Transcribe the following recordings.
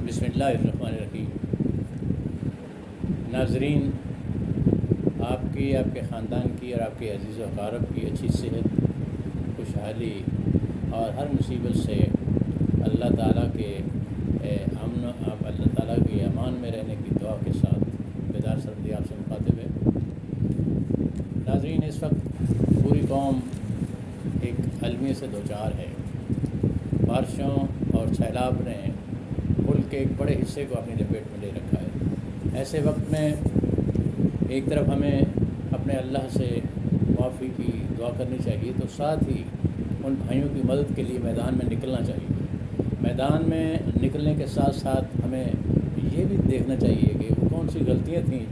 بسم اللہ الرحمن الرحیم۔ ناظرین، آپ کے خاندان کی اور آپ کے عزیز و اقارب کی اچھی صحت، خوشحالی اور ہر مصیبت سے اللہ تعالیٰ کے اللہ تعالیٰ کے امان میں رہنے کی دعا کے ساتھ بیدار سرمدی آپ سے مخاطب ہے۔ ناظرین، اس وقت پوری قوم ایک المیے سے دوچار ہے۔ بارشوں اور سیلاب نے ملک کے ایک بڑے حصے کو اپنی لپیٹ میں لے رکھا ہے۔ ایسے وقت میں ایک طرف ہمیں اپنے اللہ سے معافی کی دعا کرنی چاہیے، تو ساتھ ہی ان بھائیوں کی مدد کے لیے میدان میں نکلنا چاہیے۔ میدان میں نکلنے کے ساتھ ساتھ ہمیں یہ بھی دیکھنا چاہیے کہ وہ کون سی غلطیاں تھیں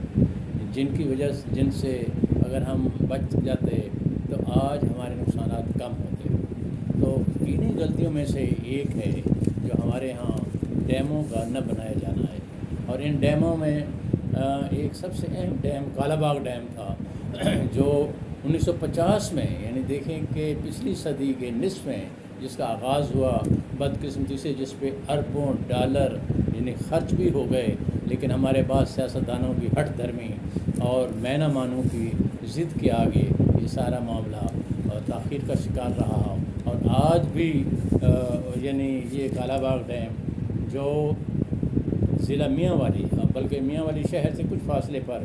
جن سے اگر ہم بچ جاتے تو آج ہمارے نقصانات کم ہوتے۔ تو انہی غلطیوں میں سے ایک ہے جو ہمارے ہاں ڈیموں کا نہ بنایا جانا ہے، اور ان ڈیموں میں ایک سب سے اہم ڈیم کالا باغ ڈیم تھا، جو 1950 میں، یعنی دیکھیں کہ پچھلی صدی کے نصف میں جس کا آغاز ہوا بدقسمتی سے، جس پہ اربوں ڈالر یعنی خرچ بھی ہو گئے، لیکن ہمارے بعض سیاستدانوں کی ہٹ دھرمی اور میں نہ مانوں کی ضد کے آگے یہ سارا معاملہ تاخیر کا شکار رہا۔ اور آج بھی یعنی یہ کالا باغ ڈیم جو ضلع میاں والی، بلکہ میاں والی شہر سے کچھ فاصلے پر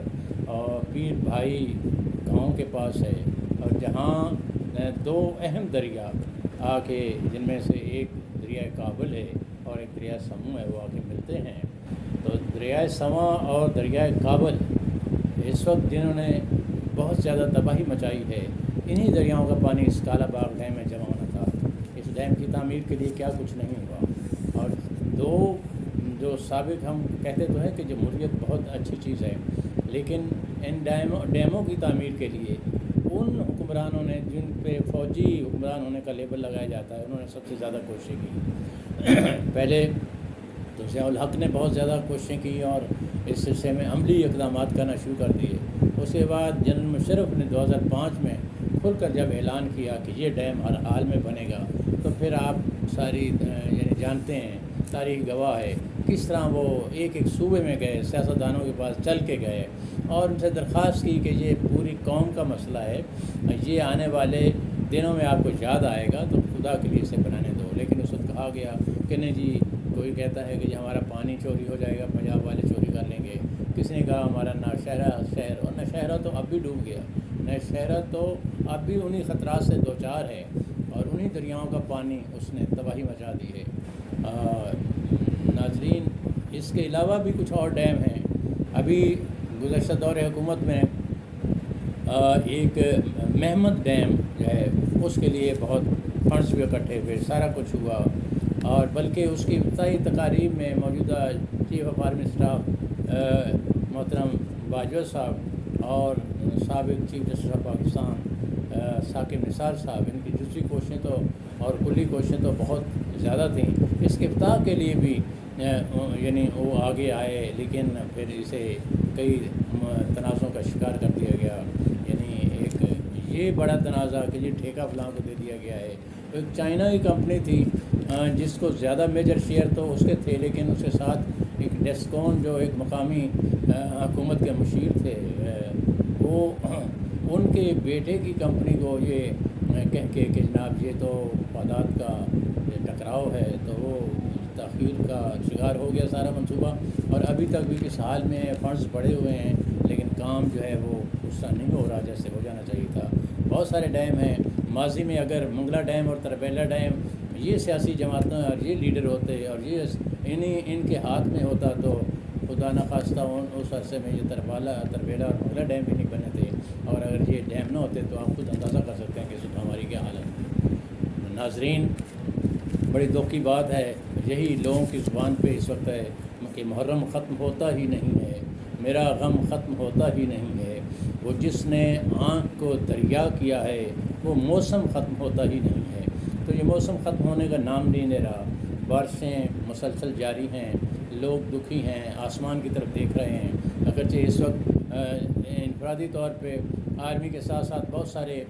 پیر بھائی گاؤں کے پاس ہے، اور جہاں دو اہم دریا آ کے، جن میں سے ایک دریائے کابل ہے اور ایک دریائے سمو ہے، وہ آ کے ملتے ہیں۔ تو دریائے سمو اور دریائے کابل اس وقت جنہوں نے بہت زیادہ تباہی مچائی ہے، انہی دریاؤں کا پانی اس کالا باغ ڈیم میں جمع ہونا تھا۔ اس ڈیم کی تعمیر کے لیے کیا کچھ نہیں ہوا، اور جو سابق ہم کہتے تو ہیں کہ جمہوریت بہت اچھی چیز ہے، لیکن ان ڈیموں کی تعمیر کے لیے ان حکمرانوں نے، جن پہ فوجی حکمران ہونے کا لیبل لگایا جاتا ہے، انہوں نے سب سے زیادہ کوششیں کی۔ پہلے تو ضیاء الحق نے بہت زیادہ کوششیں کی اور اس سلسلے میں عملی اقدامات کرنا شروع کر دیے۔ اس کے بعد جنرل مشرف نے 2005 میں کھل کر جب اعلان کیا کہ یہ ڈیم ہر حال میں بنے گا، تو پھر آپ ساری یعنی جانتے ہیں، تاریخ گواہ ہے کس طرح وہ ایک صوبے میں گئے، سیاستدانوں کے پاس چل کے گئے اور ان سے درخواست کی کہ یہ پوری قوم کا مسئلہ ہے، یہ آنے والے دنوں میں آپ کو یاد آئے گا، تو خدا کے لیے اسے بنانے دو۔ لیکن اس وقت کہا گیا کہ نہیں جی، کوئی کہتا ہے کہ یہ ہمارا پانی چوری ہو جائے گا، پنجاب والے چوری کر لیں گے، کسی نے کہا ہمارا نوشہرہ شہر، اور نوشہرہ تو اب بھی ڈوب گیا، نوشہرہ تو اب بھی انہی خطرات سے دوچار ہے، اور انہی دریاؤں کا پانی اس نے تباہی مچا دی ہے۔ ناظرین، اس کے علاوہ بھی کچھ اور ڈیم ہیں۔ ابھی گزشتہ دور حکومت میں ایک محمد ڈیم جو ہے، اس کے لیے بہت فنڈز بھی اکٹھے ہوئے، سارا کچھ ہوا، اور بلکہ اس کی افتتاحی تقاریب میں موجودہ چیف آف آرمی اسٹاف محترم باجوہ صاحب اور سابق chief justice of Pakistan Saqib Nisar صاحب، ان کی جزوی کوششیں تو اور کلی کوششیں تو بہت زیادہ تھیں۔ اس کے افتتاح کے لیے بھی یعنی وہ آگے آئے، لیکن پھر اسے کئی تنازعوں کا شکار کر دیا گیا۔ یعنی ایک یہ بڑا تنازع کہ یہ ٹھیکہ فلاں کو دے دیا گیا ہے۔ ایک چائنا کی کمپنی تھی جس کو زیادہ میجر شیئر تو اس کے تھے، لیکن اس کے ساتھ ایک ڈیسکون جو ایک مقامی حکومت کے مشیر تھے، وہ ان کے بیٹے کی کمپنی کو یہ کہہ کے کہ جناب یہ تو مفادات کا ٹکراؤ ہے، تو وہ تاخیر کا شکار ہو گیا سارا منصوبہ، اور ابھی تک بھی اس حال میں فنڈز پڑے ہوئے ہیں، لیکن کام جو ہے وہ اس طرح نہیں ہو رہا جیسے ہو جانا چاہیے تھا۔ بہت سارے ڈیم ہیں ماضی میں، اگر منگلا ڈیم اور تربیلا ڈیم یہ سیاسی جماعتیں اور یہ لیڈر ہوتے اور یہ ان کے ہاتھ میں ہوتا، تو خدا نخواستہ اس عرصے میں یہ تربیلا اور منگلا ڈیم بھی نہیں بنے تھے، اور اگر یہ ڈیم نہ ہوتے تو آپ خود اندازہ کر سکتے ہیں کہ اس وقت ہماری کیا حالت ہے۔ ناظرین، بڑی دکھ کی بات ہے، یہی لوگوں کی زبان پہ اس وقت ہے کہ محرم ختم ہوتا ہی نہیں ہے، میرا غم ختم ہوتا ہی نہیں ہے، وہ جس نے آنکھ کو دریا کیا ہے، وہ موسم ختم ہوتا ہی نہیں ہے۔ تو یہ موسم ختم ہونے کا نام نہیں لے رہا، بارشیں مسلسل جاری ہیں، لوگ دکھی ہیں، آسمان کی طرف دیکھ رہے ہیں۔ اگرچہ اس وقت انفرادی طور پہ آرمی کے ساتھ ساتھ بہت سارے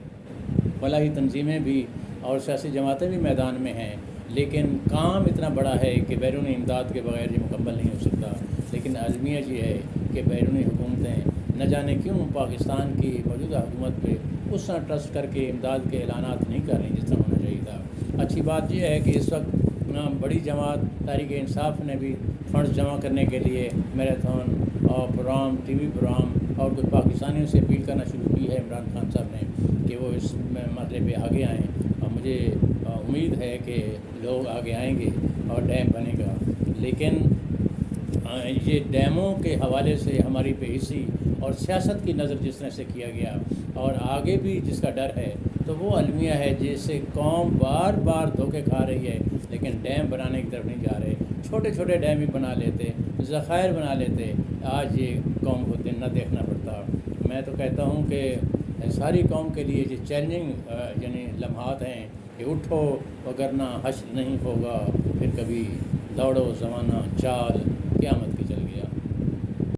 فلاحی تنظیمیں بھی اور سیاسی جماعتیں بھی میدان میں ہیں، لیکن کام اتنا بڑا ہے کہ بیرونی امداد کے بغیر یہ مکمل نہیں ہو سکتا۔ لیکن المیہ یہ ہے کہ بیرونی حکومتیں نہ جانے کیوں پاکستان کی موجودہ حکومت پہ اس طرح ٹرسٹ کر کے امداد کے اعلانات نہیں کر رہی جس طرح ہونا چاہیے تھا۔ اچھی بات یہ ہے کہ اس وقت بڑی جماعت تحریک انصاف نے بھی فنڈز جمع کرنے کے لیے میراتھن اور پروگرام ٹی وی پروگرام اور کچھ پاکستانیوں سے اپیل کرنا شروع کی ہے عمران خان صاحب نے کہ وہ اس مسئلے پہ آگے آئیں، اور مجھے امید ہے کہ لوگ آگے آئیں گے اور ڈیم بنے گا۔ لیکن یہ ڈیموں کے حوالے سے ہماری بے حسی اور سیاست کی نظر جس طرح سے کیا گیا اور آگے بھی جس کا ڈر ہے تو وہ المیہ ہے جس سے قوم بار بار دھوکے کھا رہی ہے، لیکن ڈیم بنانے کی طرف نہیں جا رہے۔ چھوٹے چھوٹے ڈیم ہی بنا لیتے، ذخائر بنا لیتے، آج یہ قوم کو دن نہ دیکھنا پڑتا۔ میں تو کہتا ہوں کہ ساری قوم کے لیے یہ چیلنجنگ یعنی لمحات ہیں کہ اٹھو وگرنہ حشر نہیں ہوگا، پھر کبھی دوڑو زمانہ چال